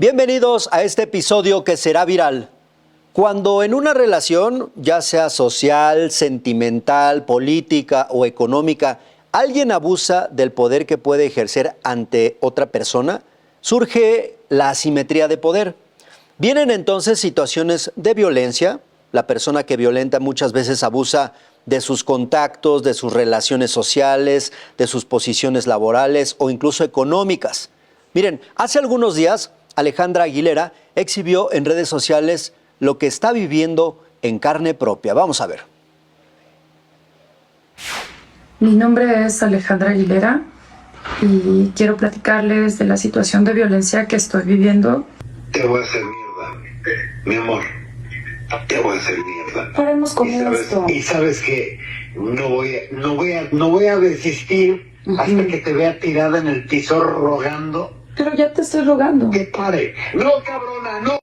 Bienvenidos a este episodio que será viral. Cuando en una relación, ya sea social, sentimental, política o económica, alguien abusa del poder que puede ejercer ante otra persona, surge la asimetría de poder. Vienen entonces situaciones de violencia. La persona que violenta muchas veces abusa de sus contactos, de sus relaciones sociales, de sus posiciones laborales o incluso económicas. Miren, hace algunos días Alejandra Aguilera exhibió en redes sociales lo que está viviendo en carne propia. Vamos a ver. Mi nombre es Alejandra Aguilera y quiero platicarles de la situación de violencia que estoy viviendo. Te voy a hacer mierda, mi amor. Te voy a hacer mierda. Paremos con esto. Y sabes que no voy a desistir hasta que te vea tirada en el piso rogando. Pero ya te estoy rogando. Que pare. No, cabrona, no.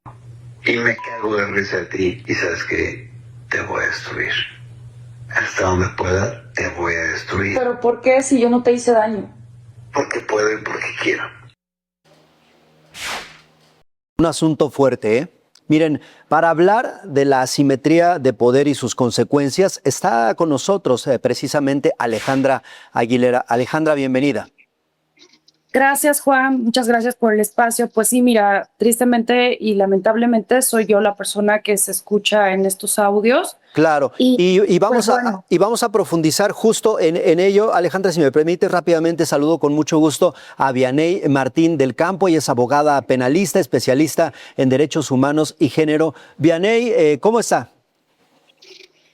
Y me cago de risa a ti. Y sabes que te voy a destruir. Hasta donde pueda, te voy a destruir. ¿Pero por qué si yo no te hice daño? Porque puedo y porque quiero. Un asunto fuerte, ¿eh? Miren, para hablar de la asimetría de poder y sus consecuencias, está con nosotros precisamente Alejandra Aguilera. Alejandra, bienvenida. Gracias, Juan. Muchas gracias por el espacio. Pues sí, mira, tristemente y lamentablemente soy yo la persona que se escucha en estos audios. Claro, y vamos a profundizar justo en ello. Alejandra, si me permite rápidamente, saludo con mucho gusto a Vianey Martín del Campo. Ella es abogada penalista, especialista en derechos humanos y género. Vianey, ¿cómo está?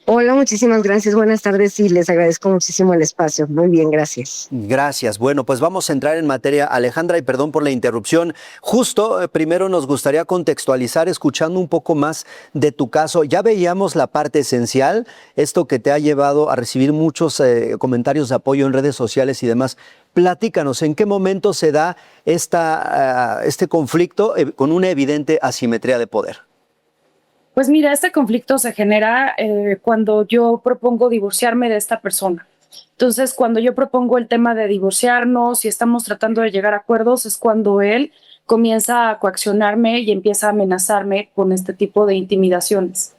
Hola, muchísimas gracias. Buenas tardes y les agradezco muchísimo el espacio. Muy bien, gracias. Gracias. Bueno, pues vamos a entrar en materia, Alejandra, y perdón por la interrupción. Justo primero nos gustaría contextualizar escuchando un poco más de tu caso. Ya veíamos la parte esencial, esto que te ha llevado a recibir muchos comentarios de apoyo en redes sociales y demás. Platícanos, ¿en qué momento se da este conflicto con una evidente asimetría de poder? Pues mira, este conflicto se genera cuando yo propongo divorciarme de esta persona. Entonces, cuando yo propongo el tema de divorciarnos y estamos tratando de llegar a acuerdos, es cuando él comienza a coaccionarme y empieza a amenazarme con este tipo de intimidaciones.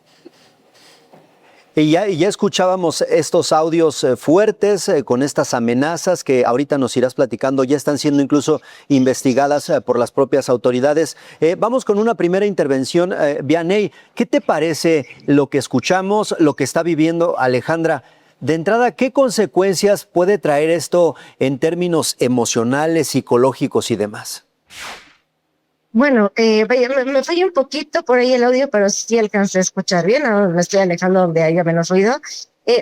Y ya escuchábamos estos audios fuertes con estas amenazas que ahorita nos irás platicando, ya están siendo incluso investigadas por las propias autoridades. Vamos con una primera intervención. Vianey, ¿qué te parece lo que escuchamos, lo que está viviendo Alejandra? De entrada, ¿qué consecuencias puede traer esto en términos emocionales, psicológicos y demás? Bueno, me falla un poquito por ahí el audio, pero sí alcancé a escuchar bien. Ahora me estoy alejando donde haya menos ruido.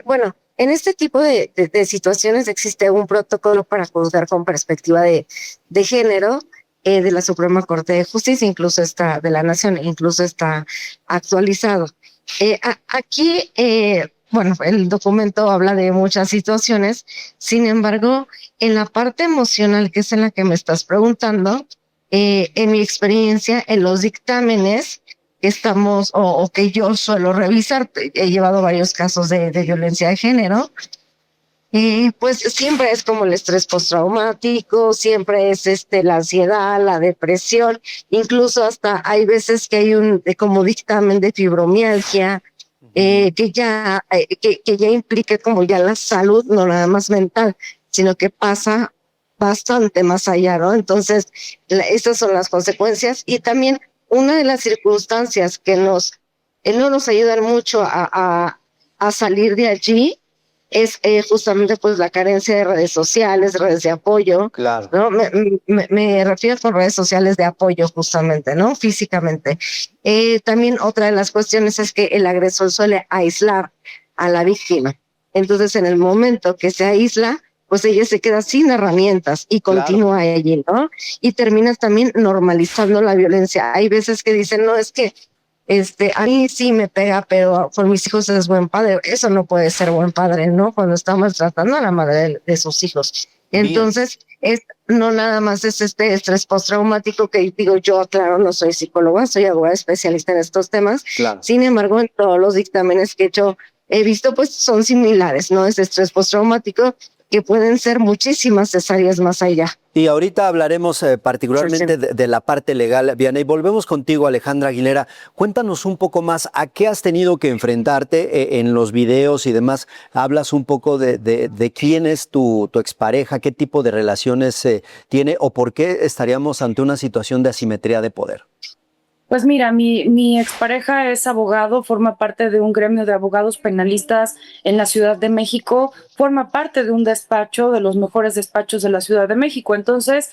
Bueno, en este tipo de situaciones existe un protocolo para juzgar con perspectiva de género de la Suprema Corte de Justicia, incluso está de la Nación, incluso está actualizado. Aquí, bueno, el documento habla de muchas situaciones. Sin embargo, en la parte emocional, que es en la que me estás preguntando, en mi experiencia, en los dictámenes que estamos o que yo suelo revisar, he llevado varios casos de violencia de género, pues siempre es como el estrés postraumático, siempre es la ansiedad, la depresión, incluso hasta hay veces que hay un como dictamen de fibromialgia, que ya implica como ya la salud, no nada más mental, sino que pasa bastante más allá, ¿no? Entonces, estas son las consecuencias. Y también una de las circunstancias que no nos ayudan mucho a salir de allí es justamente pues la carencia de redes sociales, redes de apoyo. Claro. ¿No? Me refiero con redes sociales de apoyo justamente, ¿no? Físicamente. También otra de las cuestiones es que el agresor suele aislar a la víctima. Entonces, en el momento que se aísla, pues ella se queda sin herramientas y continúa allí, ¿no? Y termina también normalizando la violencia. Hay veces que dicen, no, es que a mí sí me pega, pero por mis hijos es buen padre. Eso no puede ser buen padre, ¿no? Cuando estamos tratando a la madre de sus hijos. Entonces, no nada más es este estrés postraumático que digo yo, claro, no soy psicóloga, soy abogada especialista en estos temas. Claro. Sin embargo, en todos los dictámenes que he visto, pues son similares, ¿no? Es estrés postraumático que pueden ser muchísimas cesáreas más allá. Y ahorita hablaremos particularmente Sí, sí. de la parte legal, Vianey. Volvemos contigo, Alejandra Aguilera. Cuéntanos un poco más a qué has tenido que enfrentarte en los videos y demás. Hablas un poco de quién es tu expareja, qué tipo de relaciones tiene o por qué estaríamos ante una situación de asimetría de poder. Pues mira, mi expareja es abogado, forma parte de un gremio de abogados penalistas en la Ciudad de México, forma parte de un despacho, de los mejores despachos de la Ciudad de México. Entonces,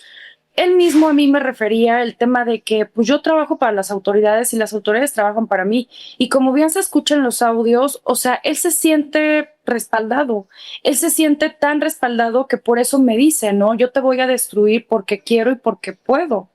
él mismo a mí me refería el tema de que pues yo trabajo para las autoridades y las autoridades trabajan para mí. Y como bien se escucha en los audios, o sea, él se siente respaldado, él se siente tan respaldado que por eso me dice, ¿no? Yo te voy a destruir porque quiero y porque puedo.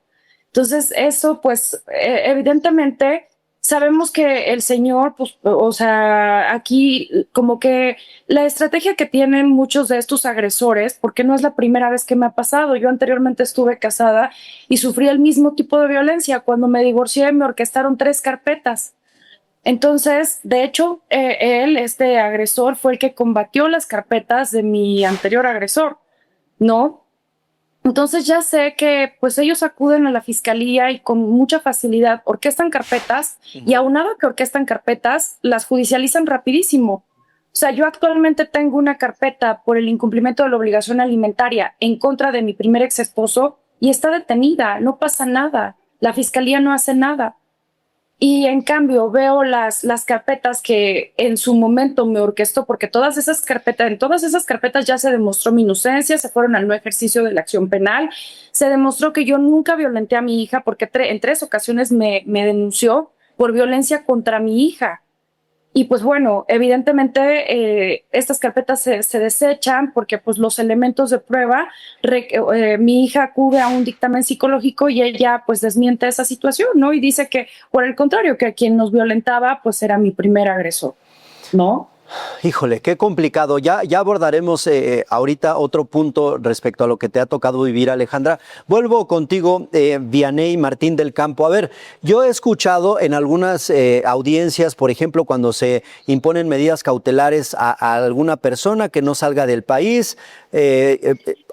Entonces, eso, pues, evidentemente, sabemos que el señor, pues, o sea, aquí como que la estrategia que tienen muchos de estos agresores, porque no es la primera vez que me ha pasado, yo anteriormente estuve casada y sufrí el mismo tipo de violencia. Cuando me divorcié, me orquestaron 3 carpetas. Entonces, de hecho, él, este agresor, fue el que combatió las carpetas de mi anterior agresor, ¿no? Entonces ya sé que pues ellos acuden a la fiscalía y con mucha facilidad orquestan carpetas y aunado que orquestan carpetas, las judicializan rapidísimo. O sea, yo actualmente tengo una carpeta por el incumplimiento de la obligación alimentaria en contra de mi primer ex esposo y está detenida, no pasa nada, la fiscalía no hace nada. Y en cambio veo las carpetas que en su momento me orquestó, porque en todas esas carpetas ya se demostró mi inocencia, se fueron al no ejercicio de la acción penal, se demostró que yo nunca violenté a mi hija porque en 3 ocasiones me denunció por violencia contra mi hija. Y pues bueno, evidentemente estas carpetas se desechan porque pues los elementos de prueba, mi hija acude a un dictamen psicológico y ella pues desmiente esa situación, ¿no? Y dice que por el contrario, que quien nos violentaba pues era mi primer agresor, ¿no? Híjole, qué complicado. Ya abordaremos ahorita otro punto respecto a lo que te ha tocado vivir, Alejandra. Vuelvo contigo, Vianey Martín del Campo. A ver, yo he escuchado en algunas audiencias, por ejemplo, cuando se imponen medidas cautelares a alguna persona que no salga del país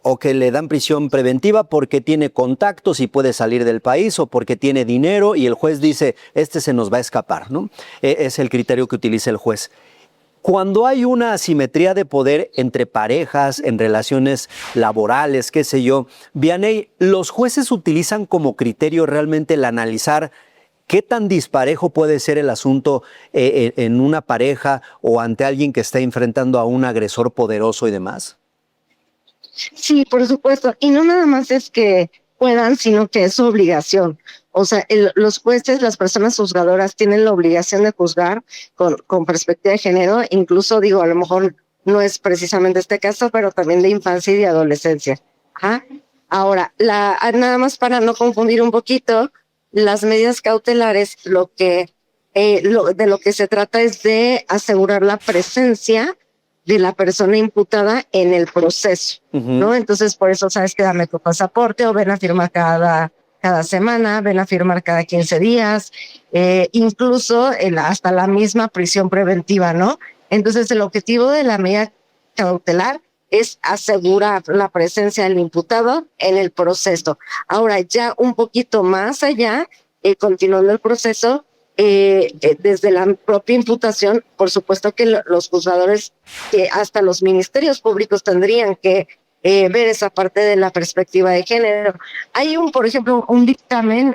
o que le dan prisión preventiva porque tiene contactos y puede salir del país o porque tiene dinero y el juez dice, este se nos va a escapar, ¿no? Es el criterio que utiliza el juez. Cuando hay una asimetría de poder entre parejas, en relaciones laborales, qué sé yo, Vianey, ¿los jueces utilizan como criterio realmente el analizar qué tan disparejo puede ser el asunto en una pareja o ante alguien que está enfrentando a un agresor poderoso y demás? Sí, por supuesto. Y no nada más es que puedan, sino que es su obligación. O sea, los jueces, las personas juzgadoras tienen la obligación de juzgar con perspectiva de género. Incluso digo, a lo mejor no es precisamente este caso, pero también de infancia y de adolescencia. Ajá. Ahora, nada más para no confundir un poquito, las medidas cautelares, de lo que se trata es de asegurar la presencia de la persona imputada en el proceso, ¿no? Entonces, por eso sabes que dame tu pasaporte o ven a firmar cada semana, ven a firmar cada 15 días, incluso hasta la misma prisión preventiva, ¿no? Entonces, el objetivo de la medida cautelar es asegurar la presencia del imputado en el proceso. Ahora, ya un poquito más allá, continuando el proceso, desde la propia imputación, por supuesto que los juzgadores, hasta los ministerios públicos tendrían que ver esa parte de la perspectiva de género. Hay por ejemplo, un dictamen,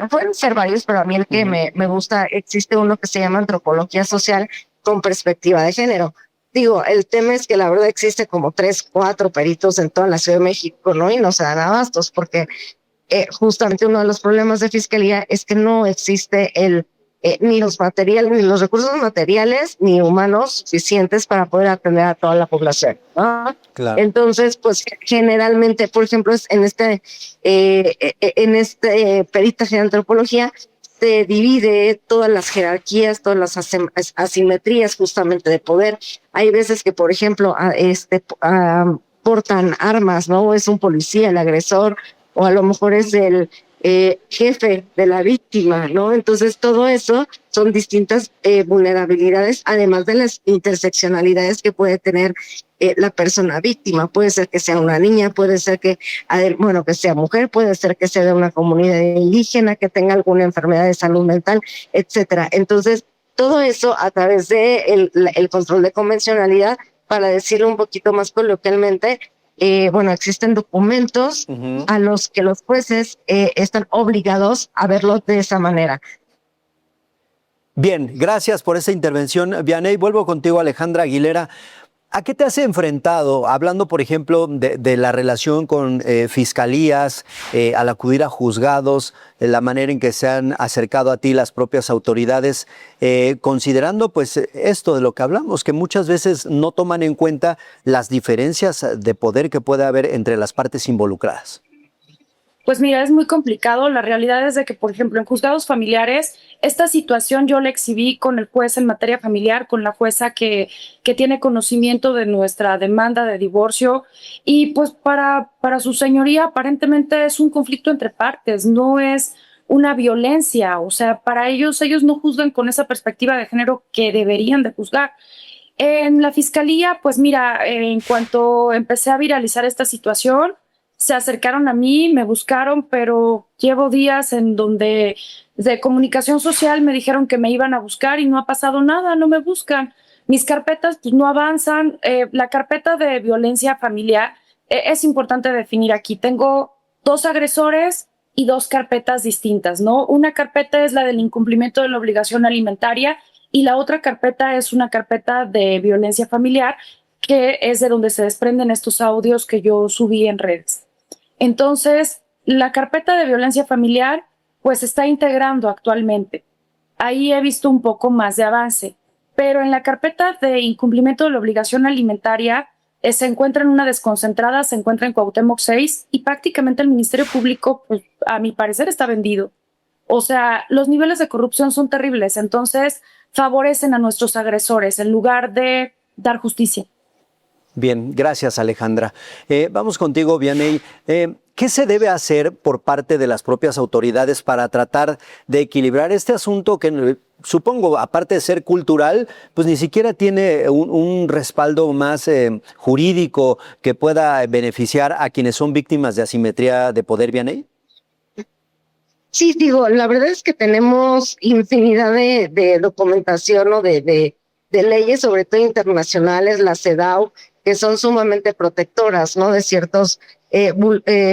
pueden ser varios, pero a mí el que me gusta, existe uno que se llama Antropología Social con Perspectiva de Género. Digo, el tema es que la verdad existe como 3, 4 peritos en toda la Ciudad de México, ¿no? Y no se dan abastos porque justamente uno de los problemas de fiscalía es que no existe ni los materiales, ni los recursos materiales, ni humanos suficientes para poder atender a toda la población, ¿no? Claro. Entonces, pues generalmente, por ejemplo, en este peritaje de antropología se divide todas las jerarquías, todas las asimetrías justamente de poder. Hay veces que, por ejemplo, portan armas, ¿no? Es un policía el agresor, o a lo mejor es el jefe de la víctima, ¿no? Entonces todo eso son distintas vulnerabilidades, además de las interseccionalidades que puede tener la persona víctima. Puede ser que sea una niña, puede ser que sea mujer, puede ser que sea de una comunidad indígena, que tenga alguna enfermedad de salud mental, etcétera. Entonces, todo eso a través de el control de convencionalidad, para decirlo un poquito más coloquialmente, existen documentos a los que los jueces están obligados a verlo de esa manera. Bien, gracias por esa intervención, Vianey. Vuelvo contigo, Alejandra Aguilera. ¿A qué te has enfrentado, hablando, por ejemplo, de la relación con fiscalías, al acudir a juzgados, la manera en que se han acercado a ti las propias autoridades, considerando pues esto de lo que hablamos, que muchas veces no toman en cuenta las diferencias de poder que puede haber entre las partes involucradas? Pues mira, es muy complicado. La realidad es de que, por ejemplo, en juzgados familiares, esta situación yo la exhibí con el juez en materia familiar, con la jueza que tiene conocimiento de nuestra demanda de divorcio. Y pues para su señoría, aparentemente es un conflicto entre partes, no es una violencia. O sea, para ellos no juzgan con esa perspectiva de género que deberían de juzgar. En la fiscalía, pues mira, en cuanto empecé a viralizar esta situación, se acercaron a mí, me buscaron, pero llevo días en donde de comunicación social me dijeron que me iban a buscar y no ha pasado nada, no me buscan. Mis carpetas pues, no avanzan. La carpeta de violencia familiar es importante definir aquí. Tengo 2 agresores y 2 carpetas distintas, ¿no? Una carpeta es la del incumplimiento de la obligación alimentaria y la otra carpeta es una carpeta de violencia familiar, que es de donde se desprenden estos audios que yo subí en redes. Entonces, la carpeta de violencia familiar pues se está integrando actualmente. Ahí he visto un poco más de avance, pero en la carpeta de incumplimiento de la obligación alimentaria se encuentra en una desconcentrada, se encuentra en Cuauhtémoc 6 y prácticamente el Ministerio Público, pues, a mi parecer, está vendido. O sea, los niveles de corrupción son terribles, entonces favorecen a nuestros agresores en lugar de dar justicia. Bien, gracias, Alejandra. Vamos contigo, Vianey. ¿Qué se debe hacer por parte de las propias autoridades para tratar de equilibrar este asunto que supongo, aparte de ser cultural, pues ni siquiera tiene un respaldo más jurídico que pueda beneficiar a quienes son víctimas de asimetría de poder, Vianey? Sí, digo, la verdad es que tenemos infinidad de documentación o de leyes, sobre todo internacionales, la CEDAW, que son sumamente protectoras, ¿no? De ciertos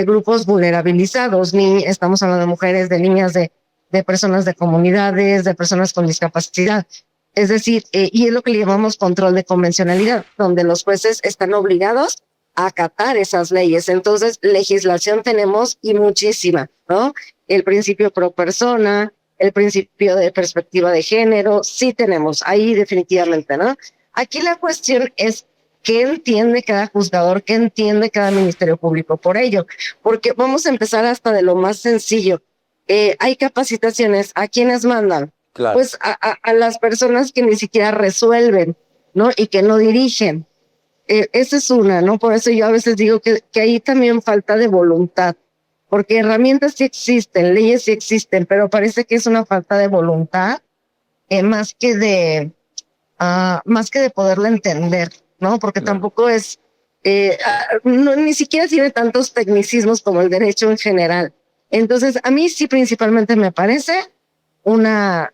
grupos vulnerabilizados. Estamos hablando de mujeres, de niñas, de personas de comunidades, de personas con discapacidad. Es decir, y es lo que le llamamos control de convencionalidad, donde los jueces están obligados a acatar esas leyes. Entonces, legislación tenemos y muchísima, ¿no? El principio pro persona, el principio de perspectiva de género, sí tenemos, ahí definitivamente, ¿no? Aquí la cuestión es qué entiende cada juzgador, qué entiende cada ministerio público por ello, porque vamos a empezar hasta de lo más sencillo. Hay capacitaciones, ¿a quiénes mandan? Claro. Pues a las personas que ni siquiera resuelven, ¿no? Y que no dirigen. Esa es una, ¿no? Por eso yo a veces digo que ahí también falta de voluntad, porque herramientas sí existen, leyes sí existen, pero parece que es una falta de voluntad, más que de poderla entender, ¿no? Porque tampoco es, ni siquiera tiene tantos tecnicismos como el derecho en general. Entonces, a mí sí principalmente me parece una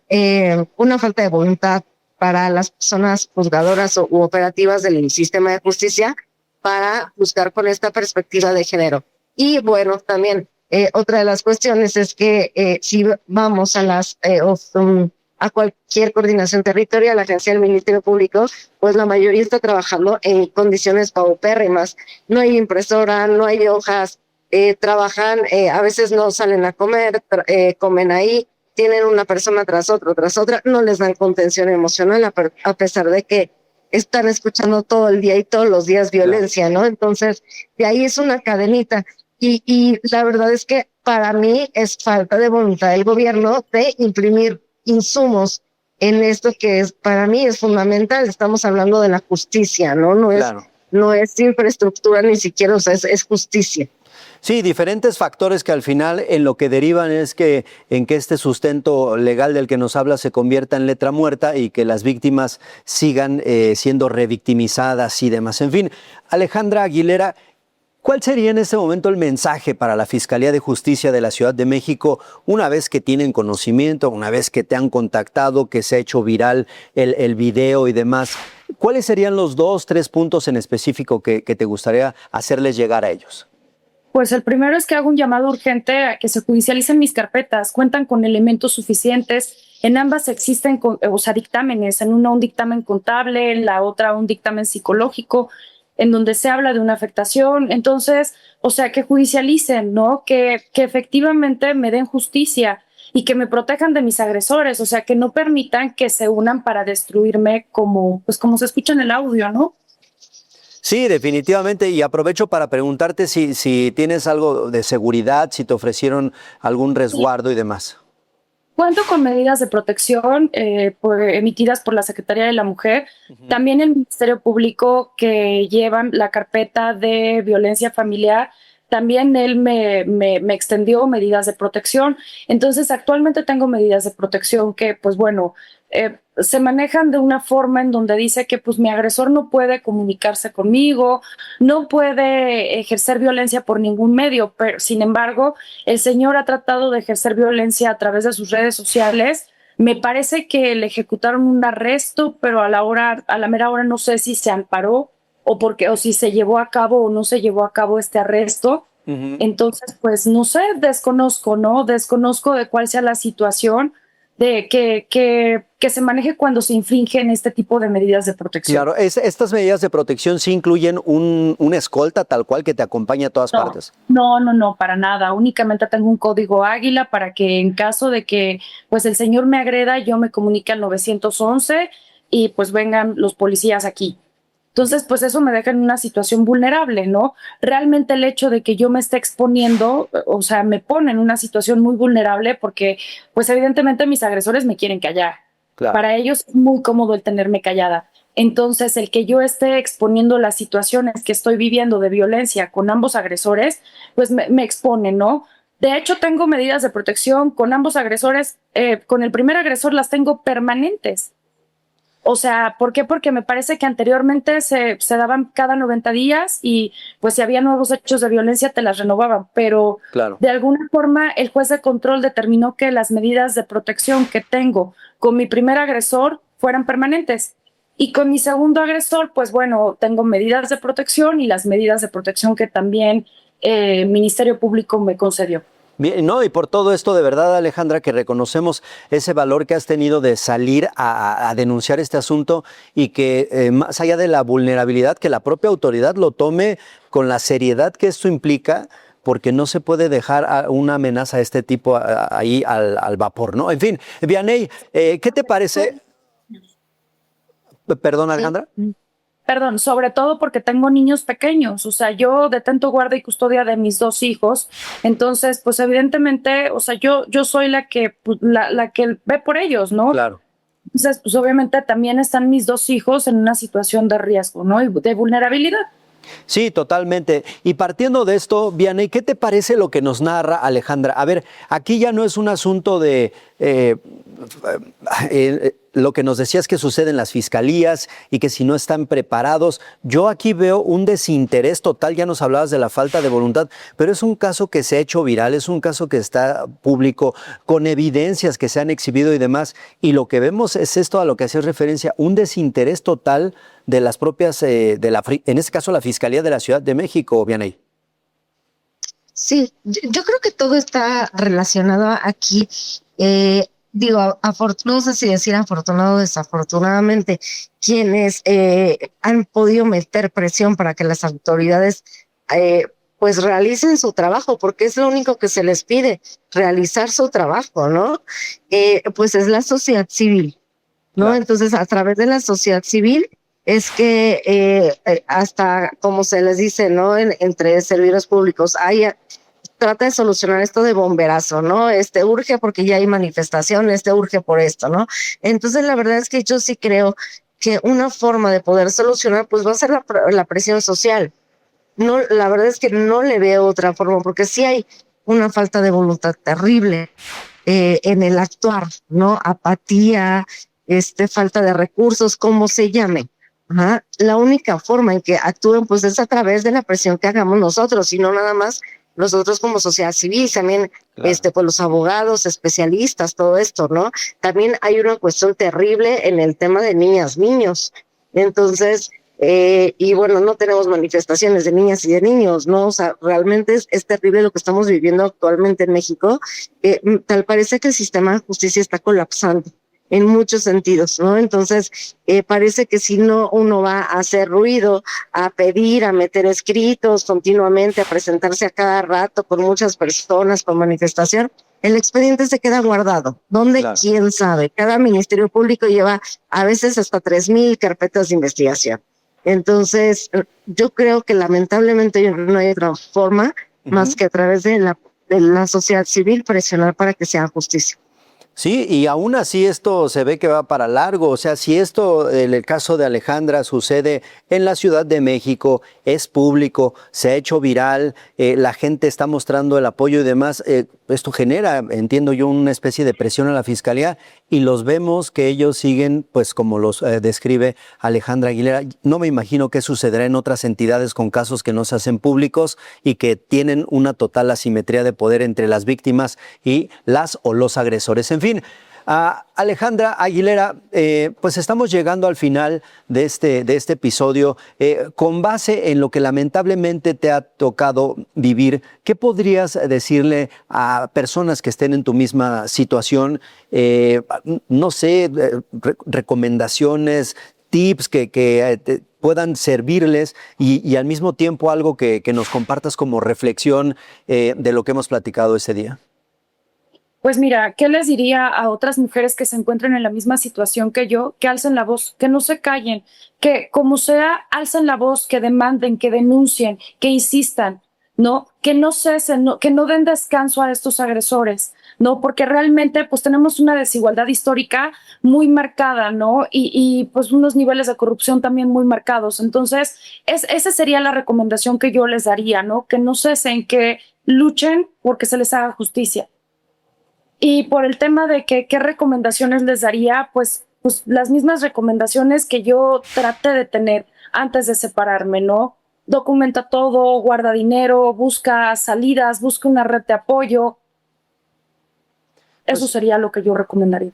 falta de voluntad para las personas juzgadoras u operativas del sistema de justicia para juzgar con esta perspectiva de género. Y bueno, también otra de las cuestiones es que si vamos a cualquier coordinación territorial, la agencia del Ministerio Público, pues la mayoría está trabajando en condiciones paupérrimas. No hay impresora, no hay hojas, trabajan, a veces no salen a comer, comen ahí, tienen una persona tras otra, no les dan contención emocional a pesar de que están escuchando todo el día y todos los días violencia, ¿no? Entonces, de ahí es una cadenita. Y la verdad es que para mí es falta de voluntad del gobierno de imprimir insumos en esto que para mí es fundamental. Estamos hablando de la justicia, ¿no? No es infraestructura ni siquiera, o sea, es justicia. Sí, diferentes factores que al final en lo que derivan es que en que este sustento legal del que nos habla se convierta en letra muerta y que las víctimas sigan siendo revictimizadas y demás. En fin, Alejandra Aguilera, ¿cuál sería en este momento el mensaje para la Fiscalía de Justicia de la Ciudad de México una vez que tienen conocimiento, una vez que te han contactado, que se ha hecho viral el video y demás? ¿Cuáles serían los 2, 3 puntos en específico que te gustaría hacerles llegar a ellos? Pues el primero es que hago un llamado urgente a que se judicialicen mis carpetas. Cuentan con elementos suficientes. En ambas existen dictámenes. En una un dictamen contable, en la otra un dictamen psicológico, en donde se habla de una afectación. Entonces, que judicialicen, ¿no? Que efectivamente me den justicia y que me protejan de mis agresores. O sea, que no permitan que se unan para destruirme como se escucha en el audio, ¿no? Sí, definitivamente. Y aprovecho para preguntarte si tienes algo de seguridad, si te ofrecieron algún resguardo y demás. Cuento con medidas de protección emitidas por la Secretaría de la Mujer, también el Ministerio Público que llevan la carpeta de violencia familiar, también él me extendió medidas de protección. Entonces, actualmente tengo medidas de protección que, se manejan de una forma en donde dice que mi agresor no puede comunicarse conmigo, no puede ejercer violencia por ningún medio, pero sin embargo, el señor ha tratado de ejercer violencia a través de sus redes sociales. Me parece que le ejecutaron un arresto, pero a la mera hora no sé si se amparó o si se llevó a cabo o no se llevó a cabo este arresto. Entonces, no sé, desconozco de cuál sea la situación de que se maneje cuando se infringen este tipo de medidas de protección. Claro, estas medidas de protección sí incluyen una escolta tal cual que te acompañe a todas partes. No, para nada. Únicamente tengo un código Águila para que en caso de que el señor me agreda, yo me comunique al 911 y vengan los policías aquí. Entonces, eso me deja en una situación vulnerable, ¿no? Realmente el hecho de que yo me esté exponiendo, me pone en una situación muy vulnerable porque, evidentemente mis agresores me quieren callar. Claro. Para ellos es muy cómodo el tenerme callada. Entonces, el que yo esté exponiendo las situaciones que estoy viviendo de violencia con ambos agresores, me expone, ¿no? De hecho, tengo medidas de protección con ambos agresores. Con el primer agresor las tengo permanentes. O sea, ¿por qué? Porque me parece que anteriormente se daban cada 90 días y si había nuevos hechos de violencia te las renovaban, pero claro, de alguna forma el juez de control determinó que las medidas de protección que tengo con mi primer agresor fueran permanentes. Y con mi segundo agresor, tengo medidas de protección y las medidas de protección que también el Ministerio Público me concedió. Bien, no, y por todo esto, de verdad, Alejandra, que reconocemos ese valor que has tenido de salir a denunciar este asunto y que más allá de la vulnerabilidad, que la propia autoridad lo tome con la seriedad que esto implica, porque no se puede dejar una amenaza de este tipo ahí al vapor, ¿no? En fin, Vianey, ¿qué te parece? Perdón, Alejandra. Perdón, sobre todo porque tengo niños pequeños, yo detento guarda y custodia de mis 2 hijos, entonces, evidentemente, yo soy la que ve por ellos, ¿no? Claro. Entonces, obviamente también están mis 2 hijos en una situación de riesgo, ¿no? Y de vulnerabilidad. Sí, totalmente. Y partiendo de esto, Vianey, ¿qué te parece lo que nos narra Alejandra? A ver, aquí ya no es un asunto de lo que nos decías que sucede en las fiscalías y que si no están preparados. Yo aquí veo un desinterés total, ya nos hablabas de la falta de voluntad, pero es un caso que se ha hecho viral, es un caso que está público, con evidencias que se han exhibido y demás, y lo que vemos es esto a lo que hacías referencia, un desinterés total de las propias, en este caso la Fiscalía de la Ciudad de México, Vianey. Sí, yo creo que todo está relacionado aquí. No sé si decir afortunado o desafortunadamente, quienes han podido meter presión para que las autoridades realicen su trabajo, porque es lo único que se les pide, realizar su trabajo, ¿no? Es la sociedad civil, ¿no? Claro. Entonces, a través de la sociedad civil es que hasta, como se les dice, ¿no? Entre servidores públicos, trata de solucionar esto de bomberazo, ¿no? Urge porque ya hay manifestación, urge por esto, ¿no? Entonces, la verdad es que yo sí creo que una forma de poder solucionar, va a ser la presión social, no, la verdad es que no le veo otra forma, porque sí hay una falta de voluntad terrible en el actuar, ¿no? Apatía, falta de recursos, como se llame. Ajá. La única forma en que actúen pues es a través de la presión que hagamos nosotros, y no nada más nosotros como sociedad civil, también Claro. pues los abogados, especialistas, todo esto, ¿no? También hay una cuestión terrible en el tema de niñas, niños. Entonces, y bueno, no tenemos manifestaciones de niñas y de niños, ¿no? O sea, realmente es terrible lo que estamos viviendo actualmente en México. Tal parece que el sistema de justicia está colapsando en muchos sentidos, ¿no? Entonces, parece que si no uno va a hacer ruido, a pedir, a meter escritos continuamente, a presentarse a cada rato con muchas personas, con manifestación, el expediente se queda guardado. ¿Dónde? Claro. ¿Quién sabe? Cada ministerio público lleva a veces hasta 3,000 carpetas de investigación. Entonces, yo creo que lamentablemente no hay otra forma más que a través de la sociedad civil presionar para que sea justicia. Sí, y aún así esto se ve que va para largo. O sea, si esto, el caso de Alejandra, sucede en la Ciudad de México, es público, se ha hecho viral, la gente está mostrando el apoyo y demás, esto genera, entiendo yo, una especie de presión a la Fiscalía, y los vemos que ellos siguen, pues como los describe Alejandra Aguilera. No me imagino qué sucederá en otras entidades con casos que no se hacen públicos y que tienen una total asimetría de poder entre las víctimas y las o los agresores. En fin, Alejandra Aguilera, pues estamos llegando al final de este episodio. Con base en lo que lamentablemente te ha tocado vivir, ¿qué podrías decirle a personas que estén en tu misma situación? No sé, recomendaciones, tips que puedan servirles y al mismo tiempo algo que nos compartas como reflexión de lo que hemos platicado ese día. Pues mira, ¿qué les diría a otras mujeres que se encuentran en la misma situación que yo? Que alcen la voz, que no se callen, que como sea, alcen la voz, que demanden, que denuncien, que insistan, ¿no? Que no cesen, no, que no den descanso a estos agresores, ¿no? Porque realmente pues tenemos una desigualdad histórica muy marcada, ¿no? Y pues unos niveles de corrupción también muy marcados. Entonces, esa sería la recomendación que yo les daría, ¿no? Que no cesen, que luchen porque se les haga justicia. Y por el tema de que qué recomendaciones les daría, pues las mismas recomendaciones que yo traté de tener antes de separarme, ¿no? Documenta todo, guarda dinero, busca salidas, busca una red de apoyo. Eso sería lo que yo recomendaría.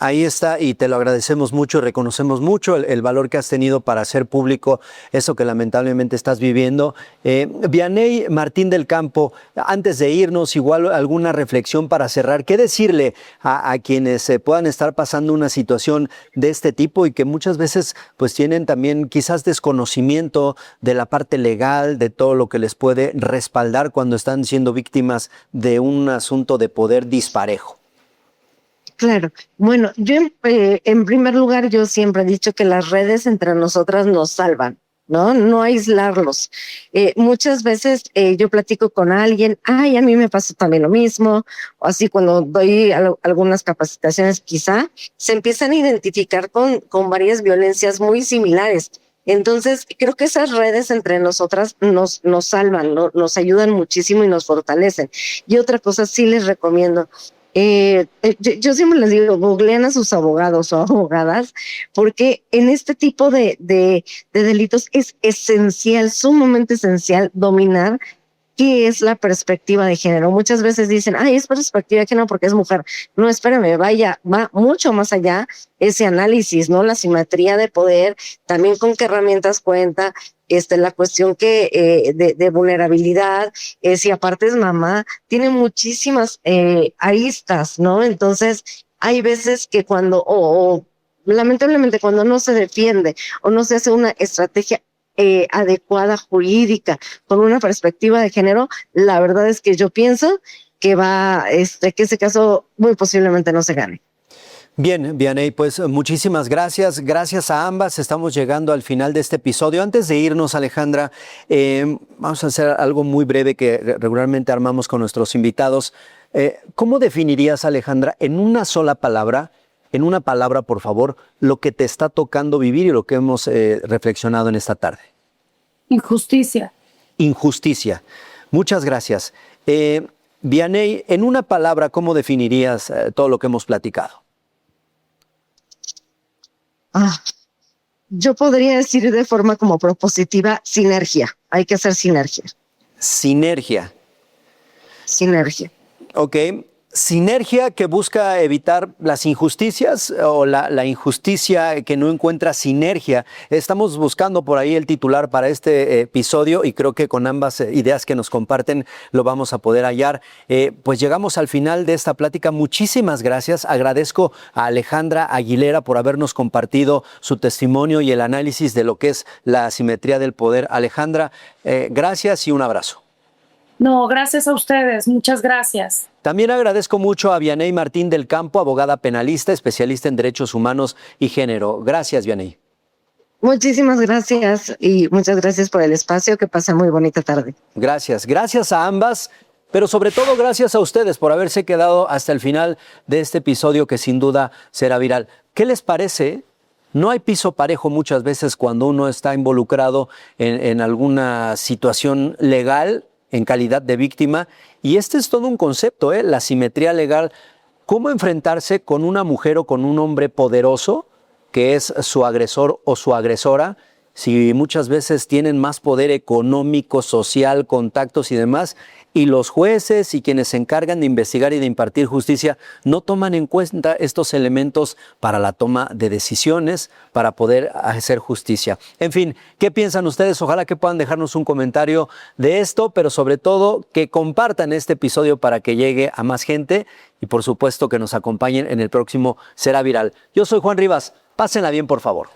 Ahí está, y te lo agradecemos mucho, reconocemos mucho el valor que has tenido para hacer público eso que lamentablemente estás viviendo. Vianey Martín del Campo, antes de irnos, igual alguna reflexión para cerrar. ¿Qué decirle a quienes puedan estar pasando una situación de este tipo y que muchas veces pues tienen también quizás desconocimiento de la parte legal, de todo lo que les puede respaldar cuando están siendo víctimas de un asunto de poder disparejo? Claro. Bueno, yo en primer lugar, yo siempre he dicho que las redes entre nosotras nos salvan, ¿no? No aislarlos. Muchas veces yo platico con alguien, ay, a mí me pasó también lo mismo, o así cuando doy algunas capacitaciones quizá, se empiezan a identificar con varias violencias muy similares. Entonces, creo que esas redes entre nosotras nos salvan, nos ayudan muchísimo y nos fortalecen. Y otra cosa sí les recomiendo, yo siempre les digo, googleen a sus abogados o abogadas, porque en este tipo de delitos es esencial, sumamente esencial dominar qué es la perspectiva de género. Muchas veces dicen, ay, es perspectiva de género porque es mujer. No, espérame, va mucho más allá ese análisis, ¿no? La simetría de poder, también con qué herramientas cuenta, la cuestión de vulnerabilidad, si aparte es mamá, tiene muchísimas aristas, ¿no? Entonces, hay veces que lamentablemente cuando no se defiende o no se hace una estrategia adecuada jurídica con una perspectiva de género, la verdad es que yo pienso que que ese caso muy posiblemente no se gane. Bien, Vianey, pues muchísimas gracias. Gracias a ambas. Estamos llegando al final de este episodio. Antes de irnos, Alejandra, vamos a hacer algo muy breve que regularmente armamos con nuestros invitados. ¿Cómo definirías, Alejandra, en una sola palabra, por favor, lo que te está tocando vivir y lo que hemos reflexionado en esta tarde? Injusticia. injusticia. Muchas gracias. Vianey, en una palabra, ¿cómo definirías todo lo que hemos platicado? Yo podría decir de forma como propositiva, sinergia. Hay que hacer sinergia. Sinergia. Sinergia. Ok. Sinergia que busca evitar las injusticias o la injusticia que no encuentra sinergia. Estamos buscando por ahí el titular para este episodio y creo que con ambas ideas que nos comparten lo vamos a poder hallar. Pues llegamos al final de esta plática. Muchísimas gracias. Agradezco a Alejandra Aguilera por habernos compartido su testimonio y el análisis de lo que es la asimetría del poder. Alejandra, gracias y un abrazo. No, gracias a ustedes. Muchas gracias. También agradezco mucho a Vianey Martín del Campo, abogada penalista, especialista en derechos humanos y género. Gracias, Vianey. Muchísimas gracias y muchas gracias por el espacio. Que pasen muy bonita tarde. Gracias. Gracias a ambas, pero sobre todo gracias a ustedes por haberse quedado hasta el final de este episodio que sin duda será viral. ¿Qué les parece? No hay piso parejo muchas veces cuando uno está involucrado en alguna situación legal en calidad de víctima, y este es todo un concepto, la simetría legal, cómo enfrentarse con una mujer o con un hombre poderoso que es su agresor o su agresora, si muchas veces tienen más poder económico, social, contactos y demás, y los jueces y quienes se encargan de investigar y de impartir justicia no toman en cuenta estos elementos para la toma de decisiones, para poder hacer justicia. En fin, ¿qué piensan ustedes? Ojalá que puedan dejarnos un comentario de esto, pero sobre todo que compartan este episodio para que llegue a más gente y por supuesto que nos acompañen en el próximo Será Viral. Yo soy Juan Rivas, pásenla bien por favor.